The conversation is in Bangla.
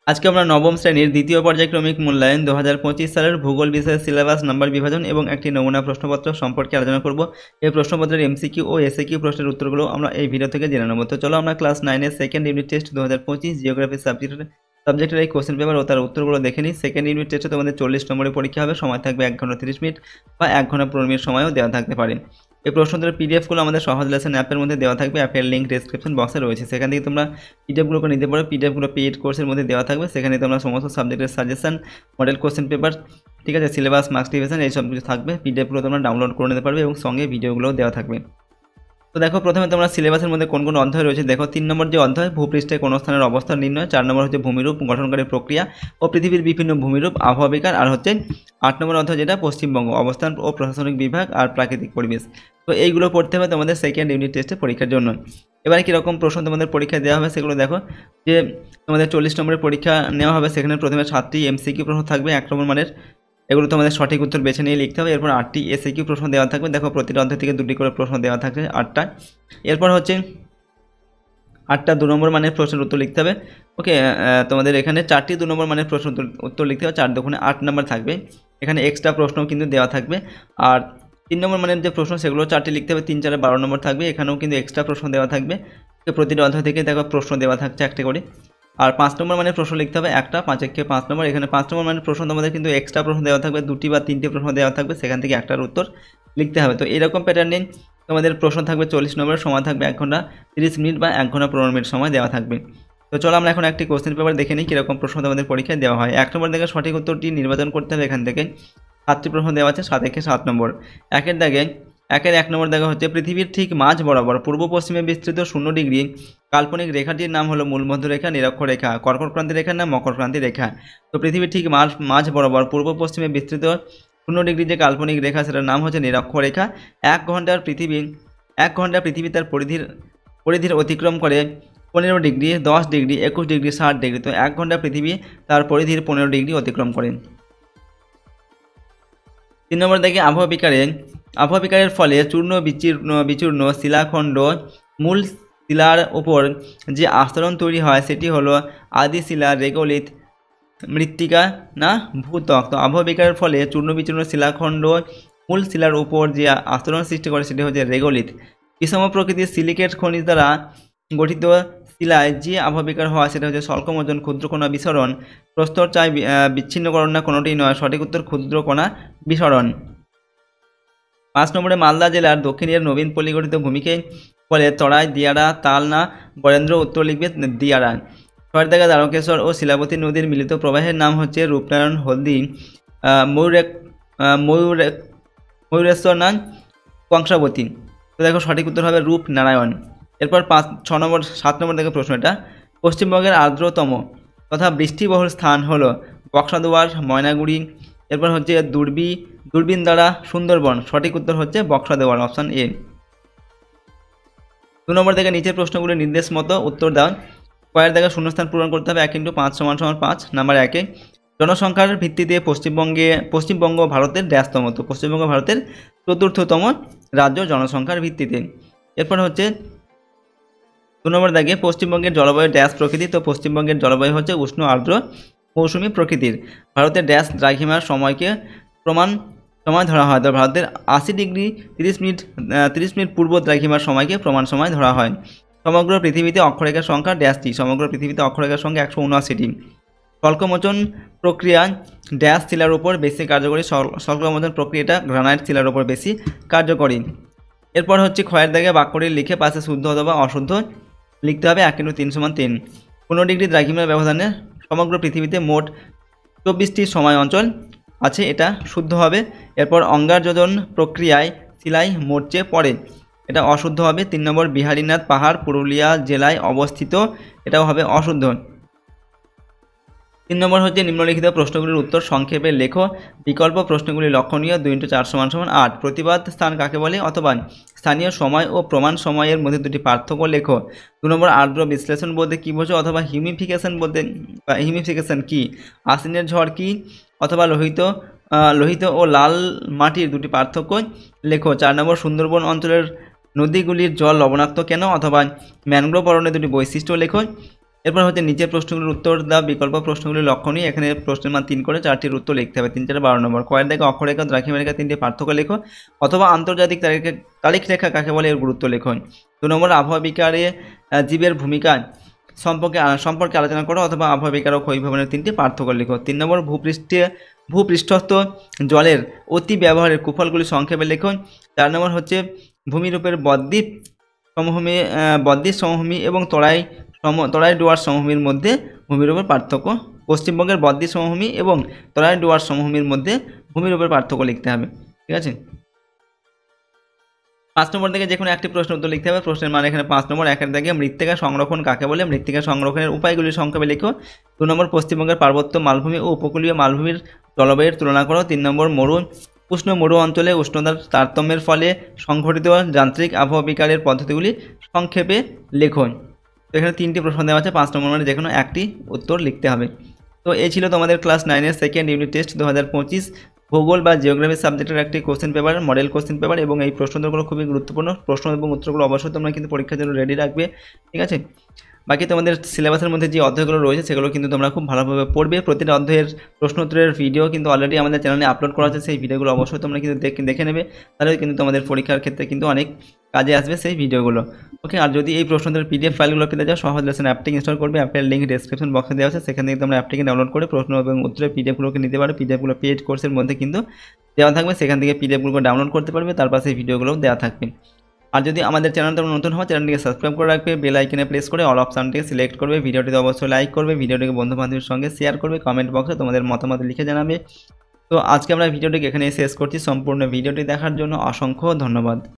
আজকে আমরা নবম শ্রেণীর দ্বিতীয় পর্যায়ক্রমিক মূল্যায়ন 2025 সালের ভূগোল বিষয়ের সিলেবাস নাম্বার বিভাজন এবং একটি নমুনা প্রশ্নপত্র সম্পর্কে আলোচনা করব। এই প্রশ্নপত্রের এমসিকিউ ও এসএকিউ প্রশ্নের উত্তরগুলো আমরা এই ভিডিও থেকে জেনে নেব। তো চলো আমরা ক্লাস 9-এর সেকেন্ড ইউনিট টেস্ট 2025 জিওগ্রাফি সাবজেক্টের এই কোশ্চেন পেপার ও তার উত্তরগুলো দেখে নিই। সেকেন্ড ইউনিট টেস্টে তোমাদের 40 নম্বরের পরীক্ষা হবে, সময় থাকবে 1 ঘন্টা 30 মিনিট বা 1 ঘন্টা 15 মিনিট সময়ও দেওয়া থাকতে পারে। এই প্রশ্নোত্তরের পিডিএফগুলো আমাদের সহজ লেসন অ্যাপের মধ্যে দেওয়া থাকবে। অ্যাপের লিঙ্ক ডেসক্রিপশন বক্সে রয়েছে, সেখান থেকে তোমরা পিডিএফগুলোকে নিতে পারো। পিডিএফগুলো পেইড কোর্সের মধ্যে দেওয়া থাকবে, সেখানে তোমরা সমস্ত সাবজেক্টের সাজেশন, মডেল কোশ্চেন পেপার, ঠিক আছে, সিলেবাস, মার্কস ডিভিশন এই সব কিছু থাকবে। পিডিএফগুলো তোমরা ডাউনলোড করে নিতে পারবে এবং সঙ্গে ভিডিওগুলোও দেওয়া থাকবে। তো দেখো, প্রথমে তোমরা সিলেবাসের মধ্যে কোন কোন অধ্যায় রয়েছে দেখো। 3 নম্বর যে অধ্যায় ভূপৃষ্ঠে কোন স্থানের অবস্থান নির্ণয়, 4 নম্বর হচ্ছে ভূমিরূপ গঠনকারী প্রক্রিয়া ও পৃথিবীর বিভিন্ন ভূমিরূপ আবহাওয়া বিকার, আর হচ্ছে 8 নম্বর অধ্যায় যেটা পশ্চিমবঙ্গ অবস্থান ও প্রশাসনিক বিভাগ আর প্রাকৃতিক পরিবেশ। তো এইগুলো পড়তে হবে তোমাদের সেকেন্ড ইউনিট টেস্টের পরীক্ষার জন্য। এবারে কীরকম প্রশ্ন তোমাদের পরীক্ষা দেওয়া হবে সেগুলো দেখো। যে তোমাদের 40 নম্বরের পরীক্ষা নেওয়া হবে, সেখানে প্রথমে 7টি এমসিকিউ প্রশ্ন থাকবে 1 নম্বর মানের, এগুলো তোমাদের সঠিক উত্তর বেছে নিয়ে লিখতে হবে। এরপর 8টি এসএকিউ প্রশ্ন দেওয়া থাকবে, দেখো প্রতিটা অধ্যায় থেকে 2টি করে প্রশ্ন দেওয়া থাকবে 8টা। এরপর হচ্ছে 8টা 2 নম্বর মানের প্রশ্নের উত্তর লিখতে হবে। ওকে, তোমাদের এখানে 4টি 2 নম্বর মানের প্রশ্ন উত্তর লিখতে হবে, 4 দুগুণে 8 নম্বর থাকবে। এখানে এক্সট্রা প্রশ্নও কিন্তু দেওয়া থাকবে। আর 3 নম্বর মানের যে প্রশ্ন সেগুলো 4টি লিখতে হবে, 3 4 12 নম্বর থাকবে। এখানেও কিন্তু এক্সট্রা প্রশ্ন দেওয়া থাকবে, প্রতিটা অধ্যায় থেকে দেখো প্রশ্ন দেওয়া থাকছে 1টি করে। আর 5 নম্বর মানের প্রশ্ন লিখতে হবে একটা, 5 একে 5 নম্বর। এখানে 5 নম্বর মানের প্রশ্ন তোমাদের কিন্তু এক্সট্রা প্রশ্ন দেওয়া থাকবে, 2টি বা 3টি প্রশ্ন দেওয়া থাকবে, সেখান থেকে একটার উত্তর লিখতে হবে। তো এরকম প্যাটার্নে তোমাদের প্রশ্ন থাকবে 40 নম্বরের, সময় থাকবে 1 ঘন্টা 30 মিনিট বা 1 ঘন্টা 15 মিনিট সময় দেওয়া থাকবে। তো চলো আমরা এখন একটি কোশ্চেন পেপার দেখে নিই কীরকম প্রশ্ন তোমাদের পরীক্ষায় দেওয়া হয়। 1 নম্বর থেকে সঠিক উত্তরটি নির্বাচন করতে হবে। এখান থেকে 7টি প্রশ্ন দেওয়া আছে, 7 একে 7 নম্বর। একের 1 নম্বর দেখা হচ্ছে পৃথিবীর ঠিক মাঝ বরাবর পূর্ব পশ্চিমে বিস্তৃত 0 ডিগ্রি কাল্পনিক রেখাটির নাম হলো মূলমধ্যরেখা, নিরক্ষরেখা, কর্কটক্রান্তি রেখার নাম মকরক্রান্তি রেখা। তো পৃথিবীর ঠিক মাঝ বরাবর পূর্ব পশ্চিমে বিস্তৃত 0 ডিগ্রি যে কাল্পনিক রেখা সেটার নাম হচ্ছে নিরক্ষরেখা। 1 ঘন্টার পৃথিবী তার পরিধির অতিক্রম করে 15 ডিগ্রি, 10 ডিগ্রি, 21 ডিগ্রি, 60 ডিগ্রি। তো 1 ঘন্টা পৃথিবী তার পরিধির 15 ডিগ্রি অতিক্রম করে। 3 নম্বর দেখে আবহাওয়া বিকারের ফলে চূর্ণ বিচূর্ণ শিলাখণ্ড মূল শিলার ওপর যে আস্তরণ তৈরি হয় সেটি হলো আদি শিলা, রেগোলিথ, মৃত্তিকা না ভূত্বক। তো আবহাওয়া বিকারের ফলে চূর্ণ বিচূর্ণ শিলাখণ্ড মূল শিলার উপর যে আস্তরণ সৃষ্টি করে সেটি হচ্ছে রেগোলিথ। বিষম প্রকৃতির সিলিকেট খনিজ দ্বারা গঠিত শিলায় যে আবহাওয়া বিকার হয় সেটা হচ্ছে স্বল্পমোচন, ক্ষুদ্রকণা বিসরণ। প্রস্তর চাই বিচ্ছিন্নকরণ না কোনোটি নয়, সঠিক উত্তর ক্ষুদ্রকণা বিসরণ। 5 নম্বরে মালদা জেলার দক্ষিণের নবীনপল্লী গঠিত ভূমিকে বলে তরাই, দিয়ারা, তাল না বরেন্দ্র। উত্তর লিখবে দিয়ারা। 6 দেখা দ্বারকেশ্বর ও শিলাবতী নদীর মিলিত প্রবাহের নাম হচ্ছে রূপনারায়ণ, হলদি, ময়ূরেশ্বর না কংসাবতী। তো দেখো সঠিক উত্তর হবে রূপনারায়ণ। এরপর 7 নম্বর দেখো প্রশ্ন, এটা পশ্চিমবঙ্গের আর্দ্রতম তথা বৃষ্টিবহুল স্থান হলো বক্সাদুয়ার, ময়নাগুড়ি। এরপর হচ্ছে দূরবীন দ্বারা সুন্দরবন। সঠিক উত্তর হচ্ছে বক্সাদুয়ার, অপশান এ। 2 নম্বর থেকে নিচের প্রশ্নগুলির নির্দেশ মতো উত্তর দাও। কয়ের দেখা শূন্যস্থান পূরণ করতে হবে। 1 × 5 = 5। নাম্বার 1-এ জনসংখ্যার ভিত্তিতে পশ্চিমবঙ্গ ভারতের ড্যাশতম। তো পশ্চিমবঙ্গ ভারতের 4র্থতম রাজ্য জনসংখ্যার ভিত্তিতে। এরপর হচ্ছে 2 নম্বর দাগে পশ্চিমবঙ্গের জলবায়ু ড্যাশ প্রকৃতি। তো পশ্চিমবঙ্গের জলবায়ু হচ্ছে উষ্ণ আর্দ্র মৌসুমী প্রকৃতির। ভারতের ড্যাশ দ্রাঘিমার সময়কে সময় ধরা হয়। তো ভারতের 80 ডিগ্রি 30 মিনিট পূর্ব দ্রাঘিমার সময়কে প্রমাণ সময় ধরা হয়। সমগ্র পৃথিবীতে অক্ষরেখার সংখ্যা ড্যাশটি। সমগ্র পৃথিবীতে অক্ষরেখার সংখ্যা 179টি। স্বল্পমোচন প্রক্রিয়া ড্যাশ শিলার উপর বেশি কার্যকরী। স্বল্পমোচন প্রক্রিয়াটা গ্রানাইট শিলার উপর বেশি কার্যকরী। এরপর হচ্ছে ক্ষয়ের দাগে বাক্যটি লিখে পাশে শুদ্ধ অথবা অশুদ্ধ লিখতে হবে। 1 × 3 = 3। 15 ডিগ্রি দ্রাঘিমার ব্যবধানে সমগ্র পৃথিবীতে মোট 24টি সময় অঞ্চল আছে, এটা শুদ্ধ হবে। এরপর অঙ্গার যোজন প্রক্রিয়ায় শিলাই মরচে পড়ে, এটা অশুদ্ধ হবে। 3 নম্বর বিহারীনাথ পাহাড় পুরুলিয়া জেলায় অবস্থিত, এটাও হবে অশুদ্ধ। 3 নম্বর হচ্ছে নিম্নলিখিত প্রশ্নগুলির উত্তর সংক্ষেপে লেখো। বিকল্প প্রশ্নগুলি লক্ষণীয়। 2 × 4 = 8। প্রতিবাদ স্থান কাকে বলে? অথবা স্থানীয় সময় ও প্রমাণ সময়ের মধ্যে 2টি পার্থক্য লেখো। 2 নম্বর আর্দ্র বিশ্লেষণ বলতে কী বোঝো? অথবা হিউমিফিকেশন কি? আশ্বিনের ঝড় কি? অথবা লোহিত ও লাল মাটির 2টি পার্থক্য লেখো। 4 নম্বর সুন্দরবন অঞ্চলের নদীগুলির জল লবণাক্ত কেন? অথবা ম্যানগ্রোভ অরণ্যের 2টি বৈশিষ্ট্য লেখো। এরপর হচ্ছে নিচের প্রশ্নগুলোর উত্তর দাও, বিকল্প প্রশ্নগুলি লক্ষণীয়। এখানে প্রশ্নের মান 3 করে 4টির উত্তর লিখতে হবে। 3 4 12 নম্বর। কয়ের দাগে অক্ষরেখা দ্রাঘিমারেখা 3টি পার্থক্য লেখো, অথবা আন্তর্জাতিক তারিখ রেখা কাকে বলে এর গুরুত্ব লেখো। 2 নম্বর আবহাওয়া বিকারে জীবের ভূমিকা সম্পর্কে আলোচনা করো, অথবা আবহাওয়া বিকার ও ক্ষয়ীভবনের 3টি পার্থক্য লেখো। 3 নম্বর ভূপৃষ্ঠস্থ জলের অতি ব্যবহারের কুফলগুলি সংক্ষেপে লেখো। 4 নম্বর হচ্ছে ভূমিরূপের বদ্বীপ সমভূমি এবং তরাই ডুয়ার্স সমভূমির মধ্যে ভূমিরূপের পার্থক্য। পশ্চিমবঙ্গের বদ্বীপ সমভূমি এবং তরাই ডুয়ার্স সমভূমির মধ্যে ভূমিরূপের পার্থক্য লিখতে হবে। ঠিক আছে। 5 নম্বর থেকে যে কোনো একটি প্রশ্নের উত্তর লিখতে হবে। প্রশ্নের মান এখানে 5 নম্বর। 1 দাগে মৃত্তিকা সংরক্ষণ কাকে বলে, মৃত্তিকা সংরক্ষণের উপায়গুলি সংক্ষেপে লেখো। 2 নম্বর পশ্চিমবঙ্গের পার্বত্য মালভূমি ও উপকূলীয় মালভূমির জলবায়ুর তুলনা করো। 3 নম্বর উষ্ণ মরু অঞ্চলে উষ্ণতার তারতম্যের ফলে সংঘটিত যান্ত্রিক আবহাওয়া বিকারের পদ্ধতিগুলি সংক্ষেপে লেখো। তো এখানে 3টি প্রশ্ন দেওয়া আছে, 5 নম্বর মানে যে কোনো একটি উত্তর লিখতে হবে। তো এই ছিল তোমাদের ক্লাস 9-এর সেকেন্ড ইউনিট টেস্ট 2025 ভূগোল বা জিওগ্রাফি সাবজেক্টের একটি question paper, model question paper, এবং এই প্রশ্নগুলো খুবই গুরুত্বপূর্ণ প্রশ্ন এবং উত্তরগুলো অবশ্যই তোমরা কিন্তু পরীক্ষার জন্য রেডি রাখবে। ঠিক আছে। বাকি তোমাদের সিলেবাসের মধ্যে যে অধ্যায়গুলো রয়েছে সেগুলো কিন্তু তোমরা খুব ভালোভাবে পড়বে। প্রতিটা অধ্যায়ের প্রশ্ন উত্তরের ভিডিও কিন্তু অলরেডি আমাদের চ্যানেলে আপলোড করা আছে, সেই ভিডিওগুলো অবশ্যই তোমরা কিন্তু দেখে নেবে, তাহলে কিন্তু তোমাদের পরীক্ষার ক্ষেত্রে কিন্তু অনেক কাজে আসবে সেই ভিডিওগুলো। ওকে। আর যদি এই প্রশ্নের পিডিএফ ফাইলগুলো পেতে যাও, সহজ লেসন অ্যাপটি ইনস্টল করবে। অ্যাপের লিঙ্ক ডেসক্রিপশন বক্সে দেওয়া আছে, সেখান থেকে তোমরা অ্যাপটিকে ডাউনলোড করে প্রশ্ন এবং উত্তরের পিডিএফগুলোকে নিতে পারো। পিডিএফগুলো পেড কোর্সের মধ্যে কিন্তু দেওয়া থাকবে, সেখান থেকে পিডিএফগুলো ডাউনলোড করতে পারবে, তারপর সেই ভিডিওগুলোও দেওয়া থাকবে। আর যদি আমাদের চ্যানেলটা নতুন হয়, চ্যানেলটিকে সাবস্ক্রাইব করে রাখবে, বেল আইকনে প্রেস করে অল অপশানটিকে সিলেক্ট করবে। ভিডিওটিতে অবশ্যই লাইক করবে, ভিডিওটিকে বন্ধু বান্ধবের সঙ্গে শেয়ার করবে, কমেন্ট বক্সে তোমাদের মতামত লিখে জানাবে। তো আজকে আমরা ভিডিওটিকে এখানে শেষ করছি। সম্পূর্ণ ভিডিওটি দেখার জন্য অসংখ্য ধন্যবাদ।